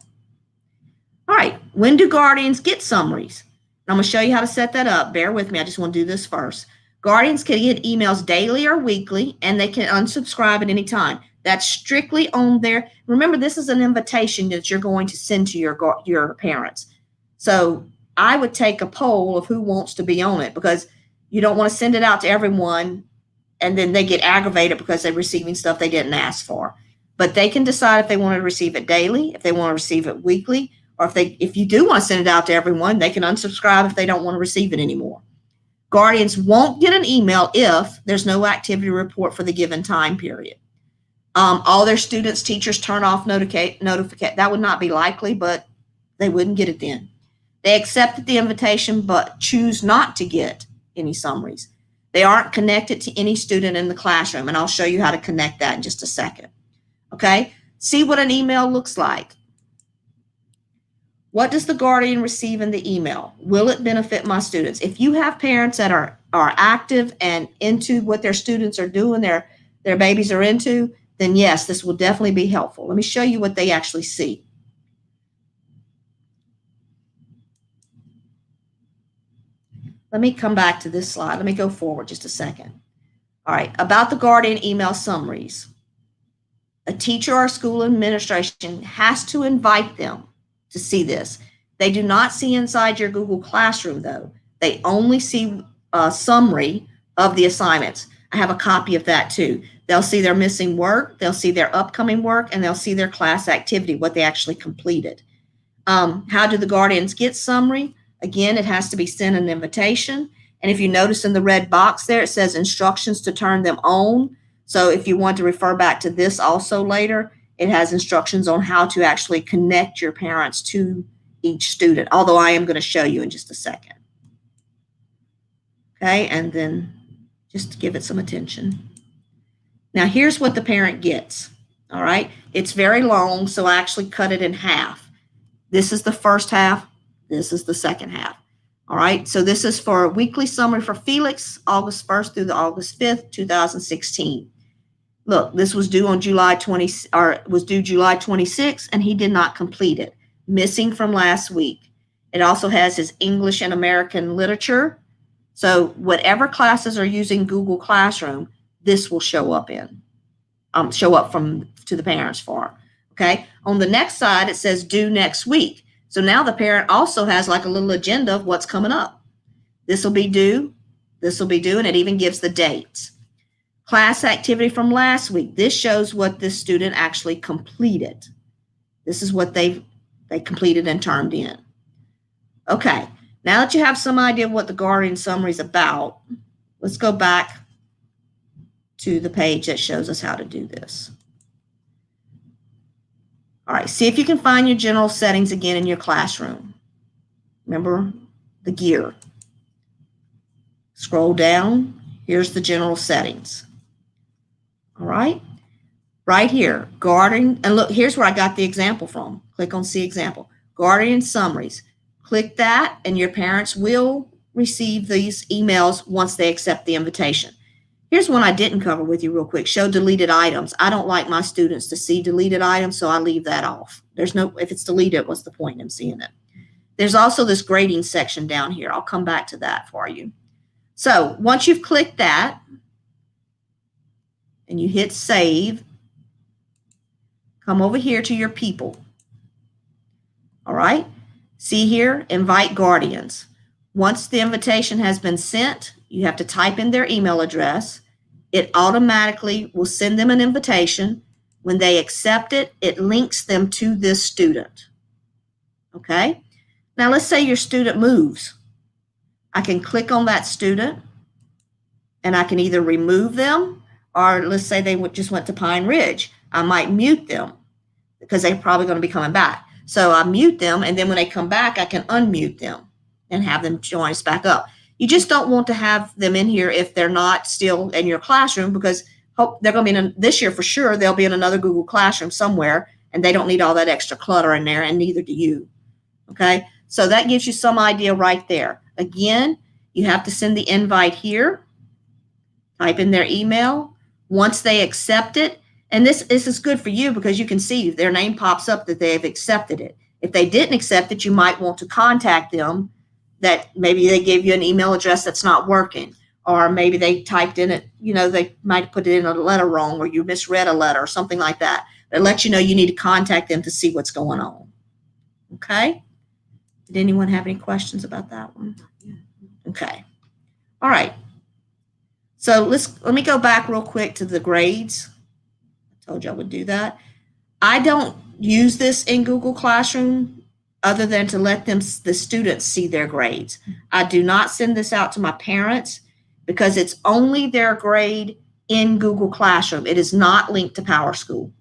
All right, when do guardians get summaries? I'm going to show you how to set that up. Bear with me, I just want to do this first. Guardians can get emails daily or weekly, and they can unsubscribe at any time. That's strictly on there. Remember, this is an invitation that you're going to send to your parents. So I would take a poll of who wants to be on it, because you don't want to send it out to everyone and then they get aggravated because they're receiving stuff they didn't ask for. But they can decide if they want to receive it daily, if they want to receive it weekly, or if you do want to send it out to everyone, they can unsubscribe if they don't want to receive it anymore. Guardians won't get an email if there's no activity report for the given time period. All their students, teachers turn off notification. That would not be likely, but they wouldn't get it then. They accepted the invitation, but choose not to get any summaries. They aren't connected to any student in the classroom, and I'll show you how to connect that in just a second. Okay, see what an email looks like. What does the guardian receive in the email? Will it benefit my students? If you have parents that are active and into what their students are doing, their babies are into, then yes, this will definitely be helpful. Let me show you what they actually see. Let me come back to this slide. Let me go forward just a second. All right, about the guardian email summaries. A teacher or school administration has to invite them to see this. They do not see inside your Google Classroom, though. They only see a summary of the assignments. I have a copy of that too. They'll see their missing work, they'll see their upcoming work, and they'll see their class activity, what they actually completed. How do the guardians get summary? Again, it has to be sent an invitation. And if you notice in the red box there, it says instructions to turn them on. So if you want to refer back to this also later, it has instructions on how to actually connect your parents to each student, although I am going to show you in just a second. Okay, and then just give it some attention. Now here's what the parent gets. All right, it's very long, so I actually cut it in half. This is the first half, this is the second half. All right, so this is for a weekly summary for Felix, August 1st through the August 5th, 2016. Look, this was due on July 20, or was due July 26th, and he did not complete it. Missing from last week. It also has his English and American literature. So whatever classes are using Google Classroom, this will show up in, to the parents for. Okay. On the next side, it says due next week. So now the parent also has like a little agenda of what's coming up. This will be due. This will be due, and it even gives the dates. Class activity from last week. This shows what this student actually completed. This is what they completed and turned in. Okay, now that you have some idea of what the guardian summary is about, let's go back to the page that shows us how to do this. All right, see if you can find your general settings again in your classroom. Remember the gear. Scroll down, here's the general settings. All right, right here, guardian, and look, here's where I got the example from. Click on see example, guardian summaries. Click that and your parents will receive these emails once they accept the invitation. Here's one I didn't cover with you real quick, show deleted items. I don't like my students to see deleted items, so I leave that off. There's no, if it's deleted, what's the point in them seeing it? There's also this grading section down here. I'll come back to that for you. So once you've clicked that and you hit save, come over here to your people. All right, see here, invite guardians. Once the invitation has been sent, you have to type in their email address. It automatically will send them an invitation. When they accept it, it links them to this student. Okay, now let's say your student moves. I can click on that student and I can either remove them, or let's say they just went to Pine Ridge. I might mute them because they're probably going to be coming back. So I mute them, and then when they come back, I can unmute them and have them join us back up. You just don't want to have them in here if they're not still in your classroom, because they're going to be this year for sure. They'll be in another Google Classroom somewhere, and they don't need all that extra clutter in there, and neither do you. Okay, so that gives you some idea right there. Again, you have to send the invite here, type in their email. Once they accept it, and this is good for you because you can see their name pops up that they've accepted it. If they didn't accept it, you might want to contact them, that maybe they gave you an email address that's not working, or maybe they typed in it, they might put it in a letter wrong, or you misread a letter or something like that. It lets you know you need to contact them to see what's going on. Okay? Did anyone have any questions about that one? Okay. All right. So let me go back real quick to the grades. I told you I would do that. I don't use this in Google Classroom other than to let the students see their grades. I do not send this out to my parents because it's only their grade in Google Classroom. It is not linked to PowerSchool.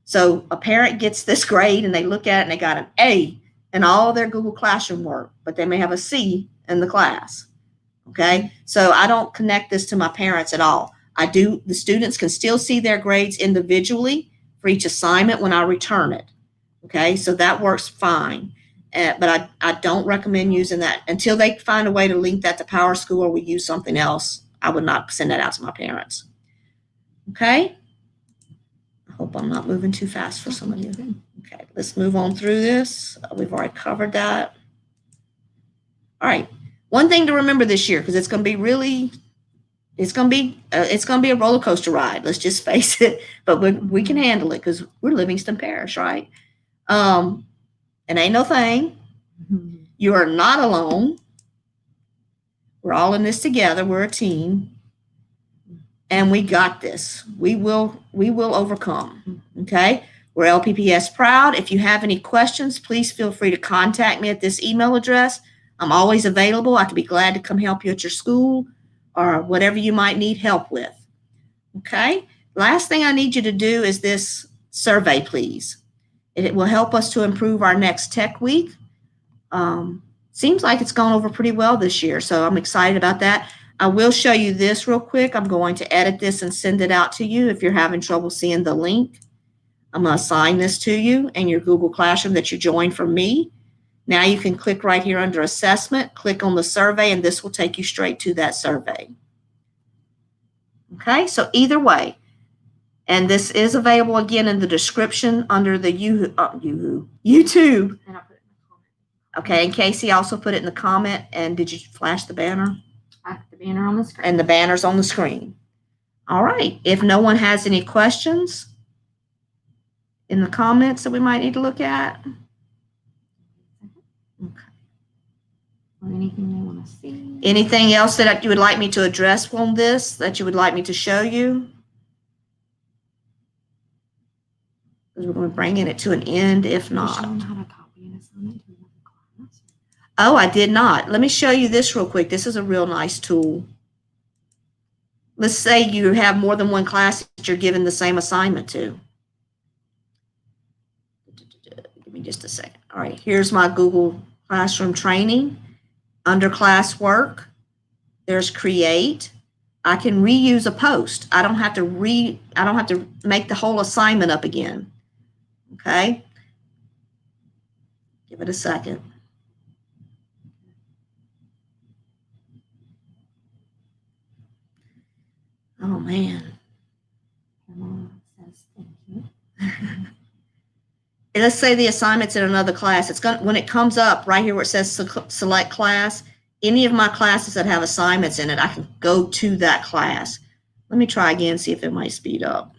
So a parent gets this grade and they look at it and they got an A in all their Google Classroom work, but they may have a C in the class. Okay, so I don't connect this to my parents at all. The students can still see their grades individually for each assignment when I return it. Okay, so that works fine. but I don't recommend using that until they find a way to link that to PowerSchool or we use something else. I would not send that out to my parents. Okay? I hope I'm not moving too fast for some of you. Okay, let's move on through this. We've already covered that. All right. One thing to remember this year, because it's going to be really, it's going to be a roller coaster ride. Let's just face it. But we can handle it because we're Livingston Parish, right? It ain't no thing. You are not alone. We're all in this together. We're a team. And we got this. We will overcome. Okay? We're LPPS proud. If you have any questions, please feel free to contact me at this email address. I'm always available. I could be glad to come help you at your school or whatever you might need help with. Okay? Last thing I need you to do is this survey, please. It will help us to improve our next tech week. Seems like it's gone over pretty well this year, so I'm excited about that. I will show you this real quick. I'm going to edit this and send it out to you if you're having trouble seeing the link. I'm going to assign this to you in your Google Classroom that you joined from me. Now you can click right here under assessment, click on the survey, and this will take you straight to that survey. Okay, so either way, and this is available again in the description under the YouTube. And I'll put it in the comment. Okay, and Casey also put it in the comment. And did you flash the banner? I have the banner on the screen. And the banner's on the screen. All right. If no one has any questions in the comments that we might need to look at. Okay. Or anything they want to see. Anything else that you would like me to address on this that you would like me to show you? Because we're going to bring it to an end if not. Show them how to copy an assignment to another class. Oh, I did not. Let me show you this real quick. This is a real nice tool. Let's say you have more than one class that you're given the same assignment to. Give me just a second. All right, here's my Google Classroom training. Under classwork, there's create. I can reuse a post. I don't have to make the whole assignment up again. Okay? Give it a second. Oh man. Says thank you. Let's say the assignment's in another class. It's going when it comes up right here where it says select class, any of my classes that have assignments in it, I can go to that class. Let me try again, see if it might speed up.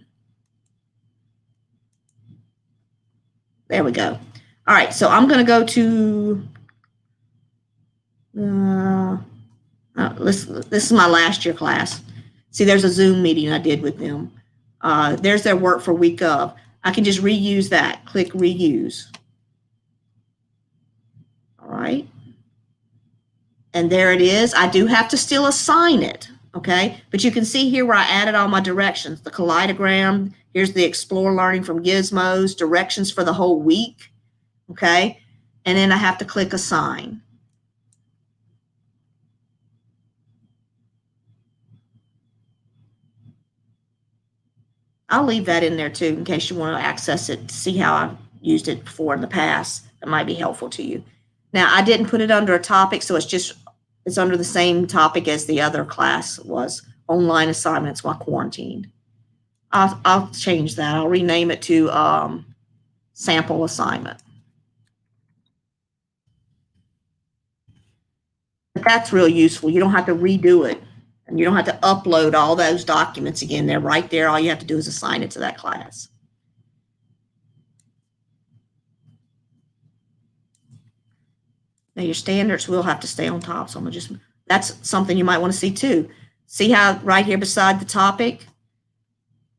There we go. All right, so I'm going to go to this is my last year class. See, there's a Zoom meeting I did with them. There's their work for week of. I can just reuse that. Click reuse. All right. And there it is. I do have to still assign it, okay? But you can see here where I added all my directions. The kaleidogram, here's the explore learning from gizmos, directions for the whole week, okay? And then I have to click assign. I'll leave that in there too in case you want to access it to see how I've used it before in the past. That might be helpful to you. Now, I didn't put it under a topic, so it's under the same topic as the other class was, online assignments while quarantined. I'll change that. I'll rename it to sample assignment. But that's real useful. You don't have to redo it. And you don't have to upload all those documents again. They're right there. All you have to do is assign it to that class. Now your standards will have to stay on top. So I'm gonna that's something you might want to see too. See how right here beside the topic,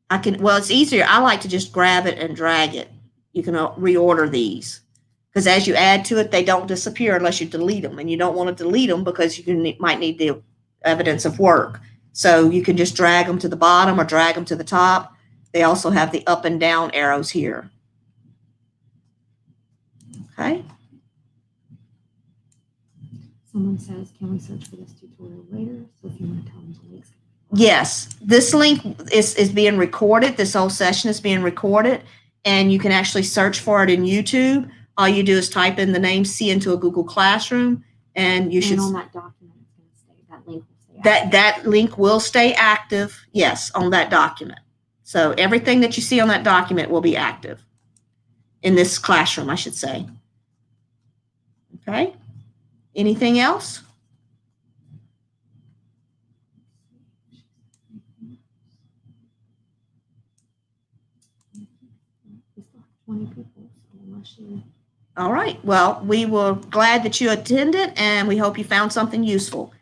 it's easier. I like to just grab it and drag it. You can reorder these because as you add to it, they don't disappear unless you delete them. And you don't want to delete them because you might need the evidence of work. So you can just drag them to the bottom or drag them to the top. They also have the up and down arrows here. Okay. Someone says, can we search for this tutorial later? So if you want to tell them the links. Yes, this link is being recorded. This whole session is being recorded, and you can actually search for it in YouTube, all you do is type in the name C into a Google Classroom, and you should. And on that document, it's going to stay, that link will stay active. That link will stay active, yes, on that document. So everything that you see on that document will be active in this classroom, I should say. Okay. Anything else? We still have 20 people, so unless you. All right. Well, we were glad that you attended, and we hope you found something useful.